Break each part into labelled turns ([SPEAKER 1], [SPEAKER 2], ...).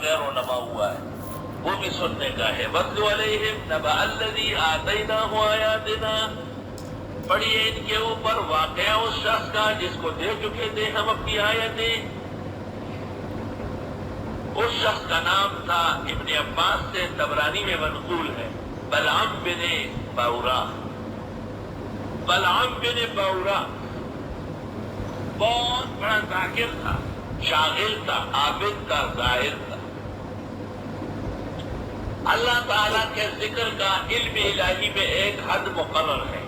[SPEAKER 1] خیر و نما ہوا ہے وہ بھی سننے کا ہے. وَاتْلُ عَلَيْهِمْ نَبَأَ الَّذِي آتَيْنَاهُ آيَاتِنَا. پڑھیے ان کے اوپر واقعہ اس شخص کا جس کو دے چکے تھے ہم اپنی آیتیں. اس شخص کا نام تھا ابن عباس سے طبرانی میں منقول ہے بلعام بن باورا. بلعام بن باورا بہت بڑا ذاکر تھا، شاغل تھا، عابد تھا، زاہد تھا. اللہ تعالیٰ کے ذکر کا علم الہی میں ایک حد مقرر ہے.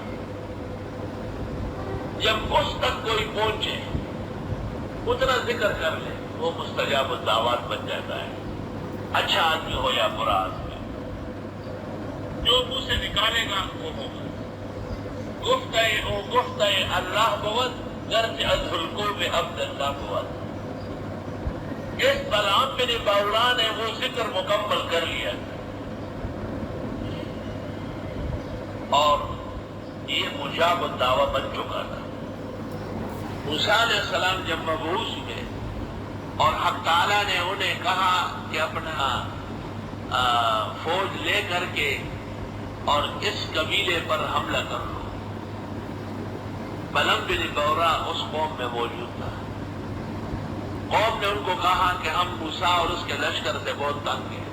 [SPEAKER 1] جب اس تک کوئی پہنچے اتنا ذکر کر لے وہ مستجاب الدعوات بن جاتا ہے. اچھا آدمی ہو یا برا آدمی، جو منہ سے نکالے گا وہ ہوگا. گفتہ اللہ بوت گرچہ از القلب عبد اللہ بوت. اس بلعام بن باورا نے وہ ذکر مکمل کر لیا اور یہ مجاب الدعوہ بن چکا تھا. موسیٰ علیہ السلام جب مبعوث ہوئے اور حق تعالیٰ نے انہیں کہا کہ اپنا فوج لے کر کے اور اس قبیلے پر حملہ کر لو. بلعام بن باورا اس قوم میں موجود تھا. قوم نے ان کو کہا کہ ہم موسیٰ اور اس کے لشکر سے بہت تنگ ہیں،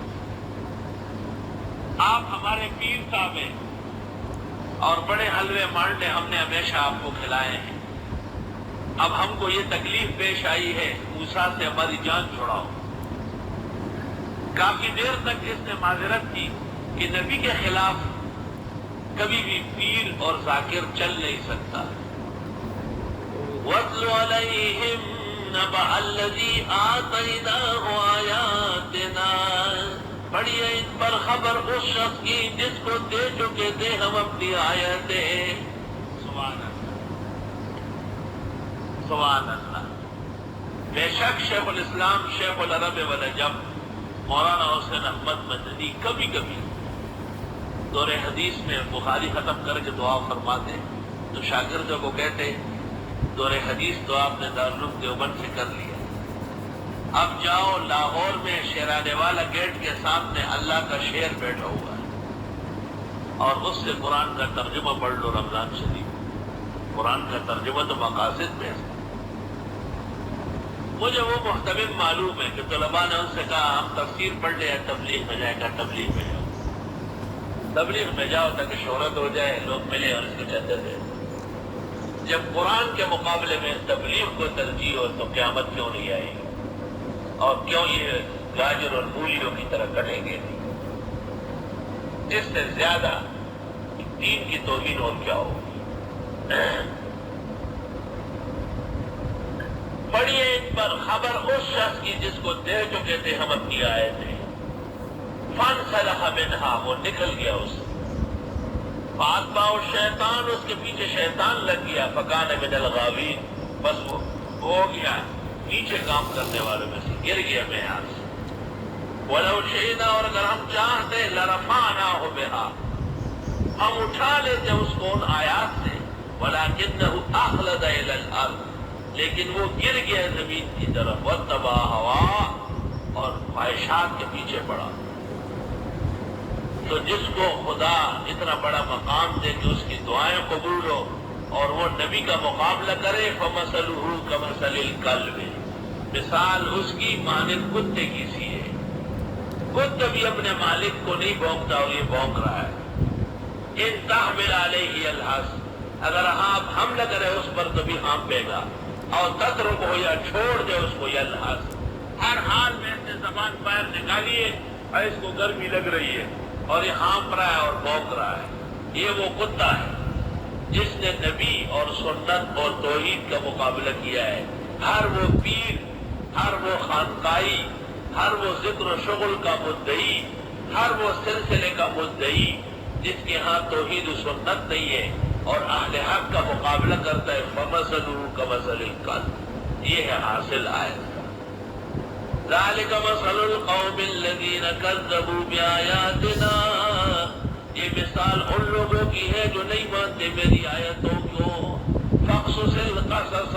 [SPEAKER 1] آپ ہمارے پیر صاحب ہیں اور بڑے حلوے مانڈے ہم نے ہمیشہ آپ کو کھلائے ہیں. اب ہم کو یہ تکلیف پیش آئی ہے، موسیٰ سے ہماری جان چھڑاؤ. کافی دیر تک اس نے معذرت کی کہ نبی کے خلاف کبھی بھی پیر اور ذاکر چل نہیں سکتا. وَاتْلُ عَلَيْهِمْ نَبَأَ الَّذِي آتَيْنَاهُ آيَاتِنَا. پڑھیے ان پر خبر اس شخص کی جس کو دے چکے تھے ہم اپنی آیتیں. سبحان اللہ، سبحان اللہ. بے شک شیخ الاسلام شیخ العرب والعجم مولانا حسین احمد مدنی کبھی کبھی دور حدیث میں بخاری ختم کر کے دعا فرماتے تو شاگردوں کو کہتے دور حدیث تو آپ نے دارالعلوم دیوبند سے کر لیا، اب جاؤ لاہور میں شیرانے والا گیٹ کے سامنے اللہ کا شیر بیٹھا ہوا ہے اور اس سے قرآن کا ترجمہ پڑھ لو. رمضان شریف قرآن کا ترجمہ تو مقاصد میں ہے. مجھے وہ محتمل معلوم ہے کہ طلباء نے ان سے کہا ہم تفسیر پڑھ لیں تبلیغ میں جائے گا. تبلیغ میں جاؤ، تبلیغ میں جاؤ تاکہ شہرت ہو جائے، لوگ ملے اور اس کو چندے دے. جب قرآن کے مقابلے میں تبلیغ کو ترجیح ہو تو قیامت کیوں نہیں آئے گی اور کیوں یہ گاجر اور مولیوں کی طرح کٹیں گے؟ اس سے زیادہ دین کی توہین اور کیا ہوگی. پڑھیے ان پر خبر اس شخص کی جس کو دے چکے تھے ہم اپنی آیتیں. فانسلخ منہا، وہ نکل گیا اس سے. فاتبعہ الشیطان، اس کے پیچھے شیطان لگ گیا. فکان من الغاوین، بس وہ ہو گیا نیچے کام کرنے والوں میں سے، گر گیا میعاد سے. وَلَوْ شِئْنَا، اور اگر ہم چاہتے لَرَفَعْنَاهُ بِهَا، ہم اٹھا لیتے اس کو ان آیات سے. وَلَكِنَّهُ أَخْلَدَ إِلَى الْأَرْضِ، لیکن وہ گر گیا زمین کی طرف. وَاتَّبَعَ هَوَاهُ، اور خواہشات کے پیچھے پڑا. تو جس کو خدا اتنا بڑا مقام دے کہ اس کی دعائیں قبول ہو اور وہ نبی کا مقابلہ کرے، فَمَثَلُهُ كَمَثَلِ الْكَلْبِ، مثال اس کی مانند کتے کی سی ہے. کتا بھی اپنے مالک کو نہیں بھونکتا اور یہ بھونک رہا ہے. إِن تَحْمِلْ عَلَيْهِ يَلْهَثْ، اگر آپ حملہ کرے اس پر تو بھی ہانپے گا. اور تترکہ، یا چھوڑ دے اس کو، یلحث، ہر حال میں سے زبان باہر نکالیے اور اس کو گرمی لگ رہی ہے اور یہ ہانپ رہا ہے اور بھونک رہا ہے. یہ وہ کتا ہے جس نے نبی اور سنت اور توحید کا مقابلہ کیا ہے. ہر وہ پیر، ہر وہ خانقاہی، ہر وہ ذکر و شغل کا مدعی، ہر وہ سلسلے کا مدعی جس کے ہاں توحید و سنت نہیں ہے اور اہل حق کا مقابلہ کرتا ہے. فَمَثَلُهُ كَمَثَلِ الْكَلْبِ، یہ ہے حاصل آیت کا. ذَلِكَ مَثَلُ الْقَوْمِ الَّذِينَ كَذَّبُوا بِآيَاتِنَا، یہ مثال ان لوگوں کی ہے جو نہیں مانتے میری آیتوں کو. فَاقْصُصِ الْقَصَصَ،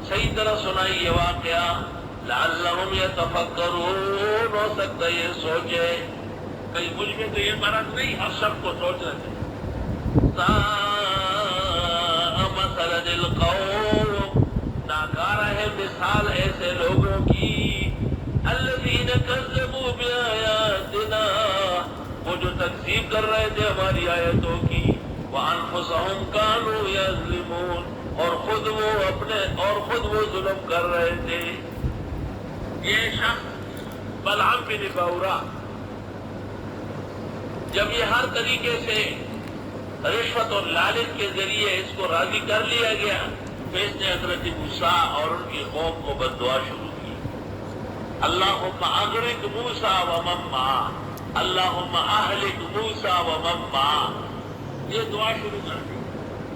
[SPEAKER 1] صحیح طرح سنائی یہ واقعہ. لَعَلَّهُمْ يَتَفَكَّرُونَ، ہو سکتا ہے یہ سوچے کہیں مجھ میں تو یہ مرض نہیں، ہر سب کو سوچنا چاہیے۔ مثلا القوم، ناکارہ ہے مثال ایسے لوگوں کی، الذین کذبوا بآیاتنا، وہ جو تکذیب کر رہے تھے ہماری آیتوں کی، وانفسہم کانوا یظلمون، اور خود وہ ظلم کر رہے تھے۔ یہ شخص بلعام بن باورا، جب یہ ہر طریقے سے رشوت اور لالچ کے ذریعے اس کو راضی کر لیا گیا، تو اس نے حضرت موسیٰ اور ان کی قوم کو بددعا شروع کی، اللہم اغرق موسیٰ ومن معہ، اللہم اہلک موسیٰ ومن معہ، یہ دعا شروع کر دی۔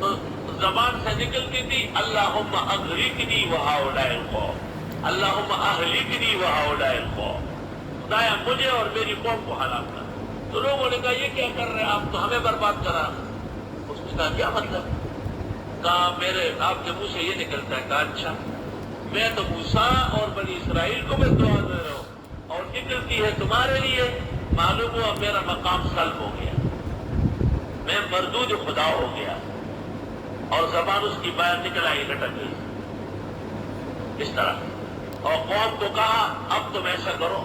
[SPEAKER 1] تو زبان سے نکلتی تھی اللہم اغرقنی وہؤلاء القوم، اللہم اہلکنی وہؤلاء القوم، خدایا مجھے اور میری قوم کو ہلاک کر۔ تو لوگوں نے کہا یہ کیا کر رہے ہیں آپ، تو ہمیں برباد کرا۔ اس نے کہا کیا مطلب؟ کہا میرے آپ کے منہ سے یہ نکلتا ہے۔ کہا اچھا، میں تو موسیٰ اور بنی اسرائیل کو میں دعا دے رہا ہوں اور نکلتی ہے تمہارے لیے، معلوم ہوا میرا مقام سلب ہو گیا، میں مردود خدا ہو گیا۔ اور زبان اس کی باہر نکل آئی، لٹک گئی اس طرح۔ اور قوم کو کہا اب تم ایسا کرو،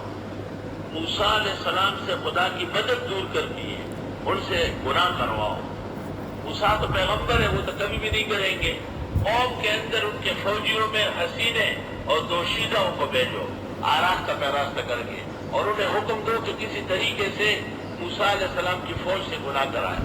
[SPEAKER 1] موسیٰ علیہ السلام سے خدا کی مدد دور کرتی ہے، ان سے گناہ کرواؤ۔ موسیٰ تو پیغمبر ہے، وہ تو کبھی بھی نہیں کریں گے۔ قوم کے اندر ان کے فوجیوں میں حسینے اور دوشیزوں کو بھیجو آراستہ پیراستہ کر کے، اور انہیں حکم دو کہ کسی طریقے سے موسیٰ علیہ السلام کی فوج سے گناہ کرائے۔